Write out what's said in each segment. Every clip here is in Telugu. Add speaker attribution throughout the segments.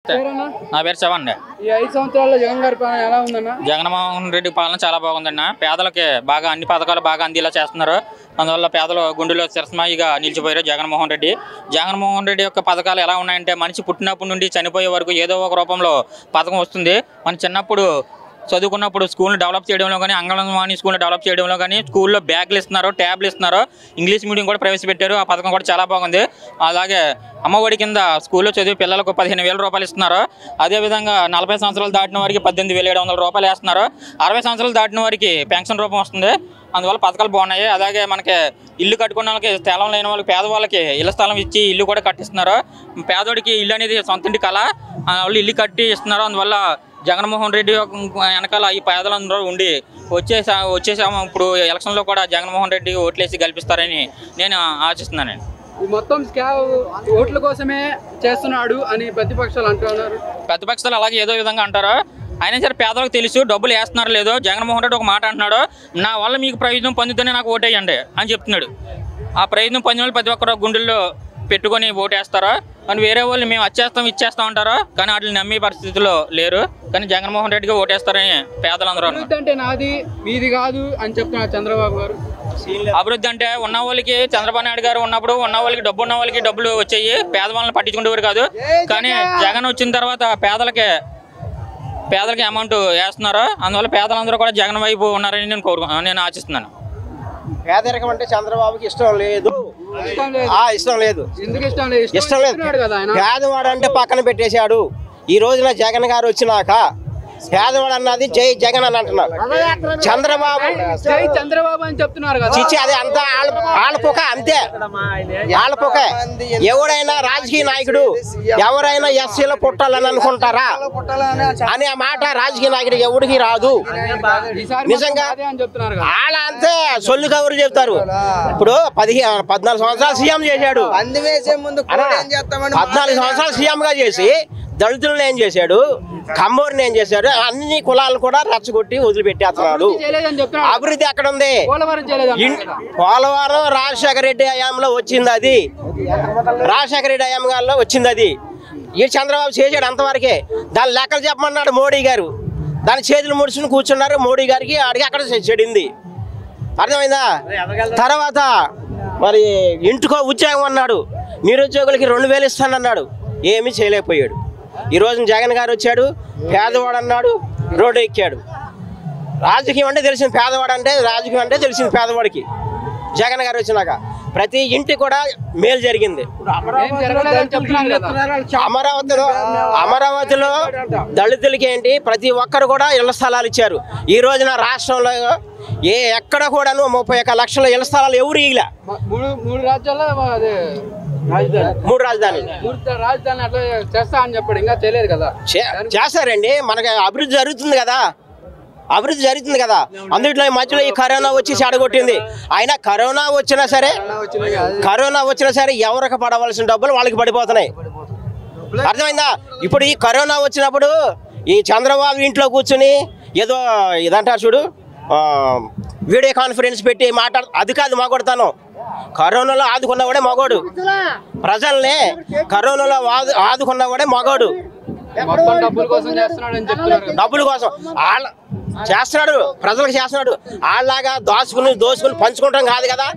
Speaker 1: నా పేరు చవండి.
Speaker 2: ఈ 5 సంవత్సరాల్లో జగన్ గారి పాలన ఎలా ఉందన్న?
Speaker 1: జగన్మోహన్ రెడ్డి పాలన చాలా బాగుందన్న. పేదలకి బాగా అన్ని పథకాలు బాగా అందేలా చేస్తున్నారు. అందువల్ల పేదలు గుండెలో చిరస్మాయిగా నిలిచిపోయారు జగన్మోహన్ రెడ్డి. జగన్మోహన్ రెడ్డి యొక్క పథకాలు ఎలా ఉన్నాయంటే మనిషి పుట్టినప్పటి నుండి చనిపోయే వరకు ఏదో ఒక రూపంలో పథకం వస్తుంది. మన చిన్నప్పుడు చదువుకున్నప్పుడు స్కూల్ని డెవలప్ చేయడంలో కానీ, అంగన్వాడీ స్కూల్ని డెవలప్ చేయడంలో కానీ, స్కూల్లో బ్యాగులు ఇస్తున్నారు, ట్యాబ్లు ఇస్తున్నారు, ఇంగ్లీష్ మీడియం కూడా ప్రవేశపెట్టారు. ఆ పథకం కూడా చాలా బాగుంది. అలాగే అమ్మఒడి కింద స్కూల్లో చదివి పిల్లలకు 15,000 రూపాయలు ఇస్తున్నారు. అదేవిధంగా 40 సంవత్సరాలు దాటిన వారికి 18,700 రూపాయలు వేస్తున్నారు. 60 సంవత్సరాలు దాటిన వారికి పెన్షన్ రూపం వస్తుంది. అందువల్ల పథకాలు బాగున్నాయి. అలాగే మనకి ఇల్లు కట్టుకున్న వాళ్ళకి, స్థలం లేని వాళ్ళకి, పేదవాళ్ళకి ఇళ్ల స్థలం ఇచ్చి ఇల్లు కూడా కట్టిస్తున్నారు. పేదోడికి ఇల్లు అనేది సొంతంటి కళ, వాళ్ళు ఇల్లు కట్టి ఇస్తున్నారు. అందువల్ల జగన్మోహన్ రెడ్డి వెనకాల ఈ పేదలందరూ ఉండి వచ్చేసాము. ఇప్పుడు ఎలక్షన్లో కూడా జగన్మోహన్ రెడ్డి ఓట్లేసి గెలిపిస్తారని నేను ఆశిస్తున్నానండి.
Speaker 2: మొత్తం ఓట్ల కోసమే చేస్తున్నాడు అని ప్రతిపక్షాలు అంటున్నారు.
Speaker 1: ప్రతిపక్షాలు అలాగే ఏదో విధంగా అంటారు. అయినా సరే పేదలకు తెలుసు డబ్బులు వేస్తున్నారు లేదో. జగన్మోహన్ రెడ్డి ఒక మాట అంటున్నాడు, నా వల్ల మీకు ప్రయోజనం పొందుతూనే నాకు ఓటేయండి అని చెప్తున్నాడు. ఆ ప్రయోజనం పొందిన వాళ్ళు ప్రతి ఒక్కరు గుండెల్లో పెట్టుకొని ఓటేస్తారో, కానీ వేరే వాళ్ళు మేము ఇచ్చేస్తాం అంటారో, కానీ వాటిని నమ్మే పరిస్థితిలో లేరు. కానీ జగన్మోహన్ రెడ్డికి ఓటేస్తారని పేదలందరూ.
Speaker 2: అభివృద్ధి అంటే నాది మీది కాదు అని చెప్తున్నారు చంద్రబాబు గారు.
Speaker 1: అభివృద్ధి అంటే ఉన్న వాళ్ళకి చంద్రబాబు నాయుడు గారు ఉన్నప్పుడు ఉన్న వాళ్ళకి డబ్బులు వచ్చాయి, పేదవాళ్ళని పట్టించుకునేవారు కాదు. కానీ జగన్ వచ్చిన తర్వాత పేదలకి అమౌంట్ వేస్తున్నారు. అందువల్ల పేదలందరూ కూడా జగన్ వైపు ఉన్నారని నేను ఆశిస్తున్నాను.
Speaker 3: పేదరికం అంటే చంద్రబాబుకి ఇష్టం లేదు. ఇష్టం లేదు. పేదవాడు అంటే పక్కన పెట్టేశాడు. ఈ రోజున జగన్ గారు వచ్చినాక పేదవాడు అన్నది జై జగన్ అని అంటున్నారు.
Speaker 2: చంద్రబాబు అని చెప్తున్నారు కదా.
Speaker 3: చిచ్చి అది అంతా ఆళ్ళపోక, అంతే ఆళ్ళపోక. ఎవడైనా రాజకీయ నాయకుడు ఎవరైనా ఎస్సీలో పుట్టాలని అనుకుంటారా అనే మాట రాజకీయ నాయకుడు ఎవరికి రాదు. నిజంగా వాళ్ళ అంతే సొల్లు కబురు చెప్తారు. ఇప్పుడు 14 సంవత్సరాలు సీఎం చేశాడు. 14 సంవత్సరాలు సీఎం గా చేసి దళితులను ఏం చేశాడు, కమ్మోరిని ఏం చేశాడు, అన్ని కులాలను కూడా రెచ్చగొట్టి వదిలిపెట్టేస్తున్నాడు. అభివృద్ధి ఎక్కడ ఉంది? పోలవరం రాజశేఖర రెడ్డి హయాంలో వచ్చింది. అది రాజశేఖర రెడ్డి హయాంలో వచ్చింది. అది ఈ చంద్రబాబు చేశాడు అంతవరకే. దాని లెక్కలు చెప్పమన్నాడు మోడీ గారు. దాని చేతులు ముడుచుని కూర్చున్నారు. మోడీ గారికి అడిగి అక్కడ చెడింది. అర్థమైందా? తర్వాత మరి ఇంటికో ఉద్యోగం అన్నాడు, నిరుద్యోగులకి 2,000 ఇస్తానన్నాడు. ఏమీ చేయలేకపోయాడు. ఈ రోజున జగన్ గారు వచ్చాడు, పేదవాడు అన్నాడు, రోడ్డు ఎక్కాడు. రాజకీయం అంటే తెలిసింది పేదవాడు అంటే, రాజకీయం అంటే తెలిసింది పేదవాడికి. జగన్ గారు వచ్చినాక ప్రతి ఇంటి కూడా మేలు జరిగింది. అమరావతిలో దళితులకి ఏంటి ప్రతి ఒక్కరు కూడా ఇళ్ల స్థలాలు ఇచ్చారు. ఈ రోజున రాష్ట్రంలో ఎక్కడ కూడాను 31 లక్షల ఇళ్ల స్థలాలు ఎవరు ఇవ్వలే.
Speaker 2: 3 రాజ్యాల్లో
Speaker 3: రాజధాని
Speaker 2: అట్లా చేస్తా అని చెప్పాడు. ఇంకా చేయలేదు కదా.
Speaker 3: చేస్తారండి. మనకి అభివృద్ధి జరుగుతుంది కదా. అందుట్లో మధ్యలో ఈ కరోనా వచ్చి చెడగొట్టింది. అయినా కరోనా వచ్చినా సరే ఎవరికి పడవలసిన డబ్బులు వాళ్ళకి పడిపోతున్నాయి. అర్థమైందా? ఇప్పుడు ఈ కరోనా వచ్చినప్పుడు ఈ చంద్రబాబు ఇంట్లో కూర్చుని ఏదో ఇదంటారు చూడు, వీడియో కాన్ఫరెన్స్ పెట్టి అది కాదు మగొడతాను. కరోనాలో ఆదుకున్నవాడే మగోడు. ప్రజల్ని కరోనాలో ఆదుకున్నవాడే మగోడు. డబ్బుల కోసం చేస్తున్నాడు, ప్రజలకు చేస్తున్నాడు. వాళ్ళలాగా దోసుకుని పంచుకుంటాం కాదు కదా.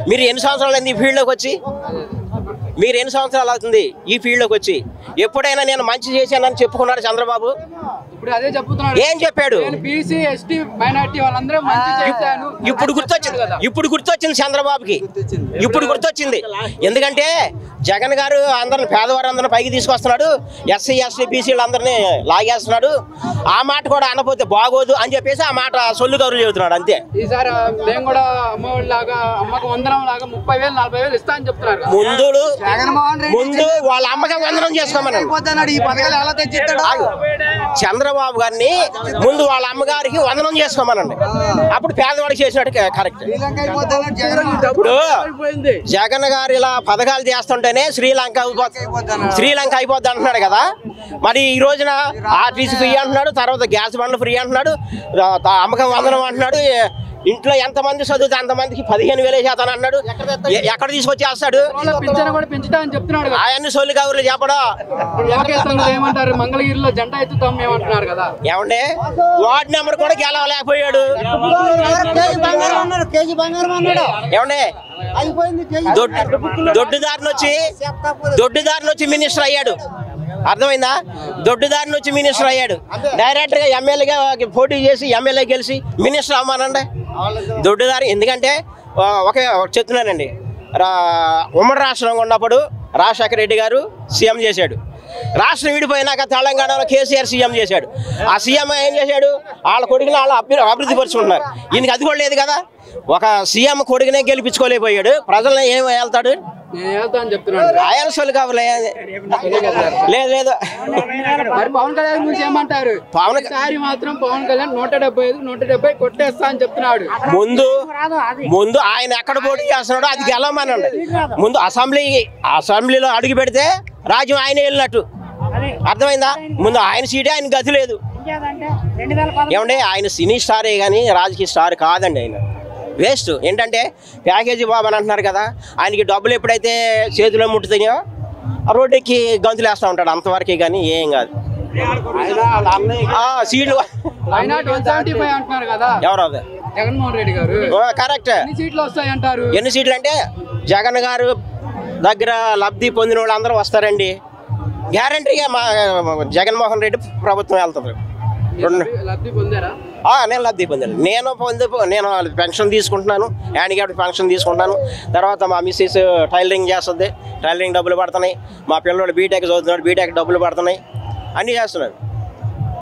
Speaker 3: మీరు ఎన్ని సంవత్సరాలు అయింది ఈ ఫీల్డ్లోకి వచ్చి? ఎన్ని సంవత్సరాలు అవుతుంది ఈ ఫీల్డ్లోకి వచ్చి? ఎప్పుడైనా నేను మంచి చేశానని చెప్పుకున్నాడు చంద్రబాబు? ఏం చెప్పాడు? ఇప్పుడు గుర్తొచ్చింది చంద్రబాబుకి. ఇప్పుడు గుర్తొచ్చింది. ఎందుకంటే జగన్ గారు అందరిని పేదవారందరిని పైకి తీసుకొస్తున్నాడు. ఎస్సీ ఎస్టీ బీసీలు అందరినీ లాగేస్తున్నాడు. ఆ మాట కూడా అనపోతే బాగోదు అని చెప్పేసి ఆ మాట సొల్లు కబుర్లు చెబుతున్నాడు. అంతే. ముందు వాళ్ళ అమ్మకి వందనం చేసుకోమని చంద్రబాబు గారిని ముందు వాళ్ళ అమ్మగారికి వందనం చేసుకోమనండి. అప్పుడు పేదవాడికి చేసినట్టు కరెక్ట్. ఇప్పుడు జగన్ గారు ఇలా పథకాలు చేస్తుంటేనే శ్రీలంక అయిపోద్ది అంటున్నాడు కదా. మరి ఈ రోజున ఆర్టీసీ ఫ్రీ అంటున్నాడు, తర్వాత గ్యాస్ బండ్లు ఫ్రీ అంటున్నాడు, అమ్మకం వందనం అంటున్నాడు. ఇంట్లో ఎంతమంది చదివితే అంతమందికి 15,000 చేస్తాను అన్నాడు. ఎక్కడ తీసుకొచ్చి వేస్తాడు?
Speaker 2: పింఛను కూడా పెంచుతా అని చెప్తున్నాడు.
Speaker 3: ఆయన్ని సోలి కబుర్లు చెప్పడం.
Speaker 2: ఏమంటారు? మంగళగిరిలో జెండా ఎత్తుతాం ఏమంటున్నారు కదా.
Speaker 3: ఏమంటే వార్డు నెంబర్ కూడా గెలవలేకపోయాడు. ఏమంటే దొడ్డుదారిని వచ్చి మినిస్టర్ అయ్యాడు. అర్థమైందా? దొడ్డుదారిని వచ్చి మినిస్టర్ అయ్యాడు. డైరెక్ట్గా ఎమ్మెల్యేగా పోటీ చేసి ఎమ్మెల్యే గెలిచి మినిస్టర్ అవ్వమానండి. దొడ్డుదారి ఎందుకంటే ఒకే చెప్తున్నానండి, ఉమ్మడి రాష్ట్రంగా ఉన్నప్పుడు రాజశేఖర రెడ్డి గారు సీఎం చేశాడు. రాష్ట్రం విడిపోయినాక తెలంగాణలో కేసీఆర్ సీఎం చేశాడు. ఆ సీఎం ఏం చేశాడు? వాళ్ళ కొడుకుని వాళ్ళు అభివృద్ధి పరుచుకుంటున్నారు. ఈయనకి అది కూడా లేదు కదా. ఒక సీఎం కొడుకునే గెలిపించుకోలేకపోయాడు. ప్రజలను ఏం వెళ్తాడు? ఆయన సొల్లు కావాలి. లేదు లేదు.
Speaker 2: మరి పవన్ కళ్యాణ్ గురించి ఏమంటారు? మాత్రం పవన్ కళ్యాణ్ 175 కొట్టేస్తా అని చెప్తున్నాడు.
Speaker 3: ముందు ఆయన ఎక్కడ పోటీ చేస్తున్నాడో అది గెలవమనండి. ముందు అసెంబ్లీలో అడుగు పెడితే రాజ్యం ఆయన వెళ్ళినట్టు. అర్థమైందా? ముందు ఆయన సీటే ఆయన గతి లేదు. ఏమంటే ఆయన సినీ స్టారే కానీ రాజకీయ స్టార్ కాదండి. ఆయన వేస్ట్. ఏంటంటే ప్యాకేజీ బాబు అని అంటున్నారు కదా, ఆయనకి డబ్బులు ఎప్పుడైతే చేతిలో ముట్టుతాయో రోడ్డుకి గంతులు వేస్తూ ఉంటాడు. అంతవరకే కానీ ఏం కాదు. సీట్లు ఎవరు?
Speaker 2: జగన్మోహన్ రెడ్డి గారు.
Speaker 3: కరెక్ట్.
Speaker 2: సీట్లు వస్తాయి అంటారు.
Speaker 3: ఎన్ని సీట్లు అంటే జగన్ గారు దగ్గర లబ్ధి పొందిన వాళ్ళు అందరూ వస్తారండి. గ్యారంటీగా మా జగన్మోహన్ రెడ్డి ప్రభుత్వం వెళ్తుంది. నేను లబ్ధి పొందాను. నేను పెన్షన్ తీసుకుంటున్నాను, హ్యాండిక్యాప్డ్ పెన్షన్ తీసుకుంటాను. తర్వాత మా మిస్సెస్ టైలరింగ్ చేస్తుంది, టైలరింగ్ డబ్బులు పడుతున్నాయి. మా పిల్లలు బీటెక్ చదువుతున్నాడు, బీటెక్ డబ్బులు పడుతున్నాయి. అన్నీ చేస్తున్నాడు.